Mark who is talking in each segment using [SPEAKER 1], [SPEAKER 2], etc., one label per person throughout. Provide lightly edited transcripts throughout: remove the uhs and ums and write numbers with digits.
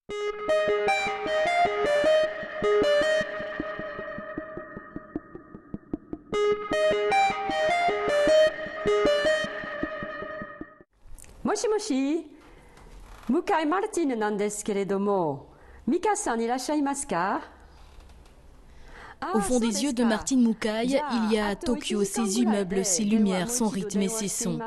[SPEAKER 1] Moshi moshi, Mukai Martin nan desu keredomo, Mika-san irasshaimasu ka?
[SPEAKER 2] Au fond des yeux de Martine Mukai, il y a Tokyo, ses immeubles, ses lumières, son rythme et ses sons.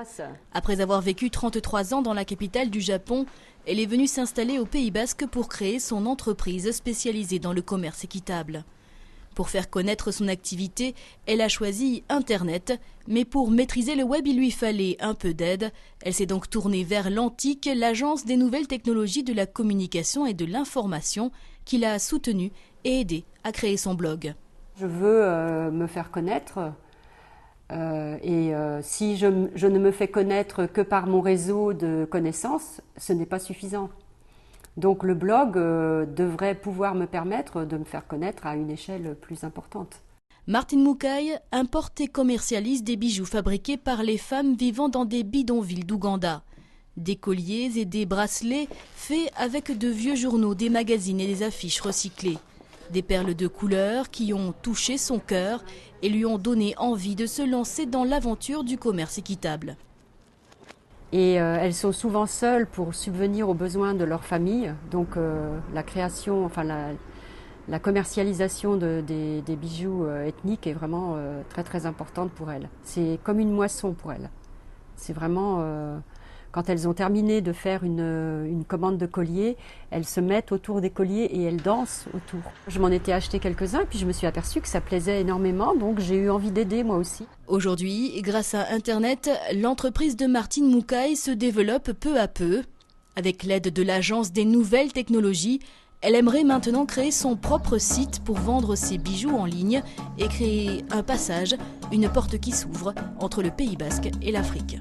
[SPEAKER 2] Après avoir vécu 33 ans dans la capitale du Japon, elle est venue s'installer au Pays Basque pour créer son entreprise spécialisée dans le commerce équitable. Pour faire connaître son activité, elle a choisi Internet, mais pour maîtriser le web, il lui fallait un peu d'aide. Elle s'est donc tournée vers l'Antique, l'agence des nouvelles technologies de la communication et de l'information, qui l'a soutenue et aidée à créer son blog.
[SPEAKER 1] Je veux me faire connaître si je ne me fais connaître que par mon réseau de connaissances, ce n'est pas suffisant. Donc le blog devrait pouvoir me permettre de me faire connaître à une échelle plus importante.
[SPEAKER 2] Martine Mukai importe et commercialise des bijoux fabriqués par les femmes vivant dans des bidonvilles d'Ouganda. Des colliers et des bracelets faits avec de vieux journaux, des magazines et des affiches recyclées. Des perles de couleur qui ont touché son cœur et lui ont donné envie de se lancer dans l'aventure du commerce équitable.
[SPEAKER 1] Et elles sont souvent seules pour subvenir aux besoins de leur famille. Donc la création, enfin la commercialisation des bijoux ethniques est vraiment très très importante pour elles. C'est comme une moisson pour elles. C'est vraiment, quand elles ont terminé de faire une commande de collier, elles se mettent autour des colliers et elles dansent autour. Je m'en étais acheté quelques-uns, puis je me suis aperçue que ça plaisait énormément, donc j'ai eu envie d'aider moi aussi.
[SPEAKER 2] Aujourd'hui, grâce à Internet, l'entreprise de Martine Mukai se développe peu à peu. Avec l'aide de l'agence des nouvelles technologies, elle aimerait maintenant créer son propre site pour vendre ses bijoux en ligne et créer un passage, une porte qui s'ouvre entre le Pays Basque et l'Afrique.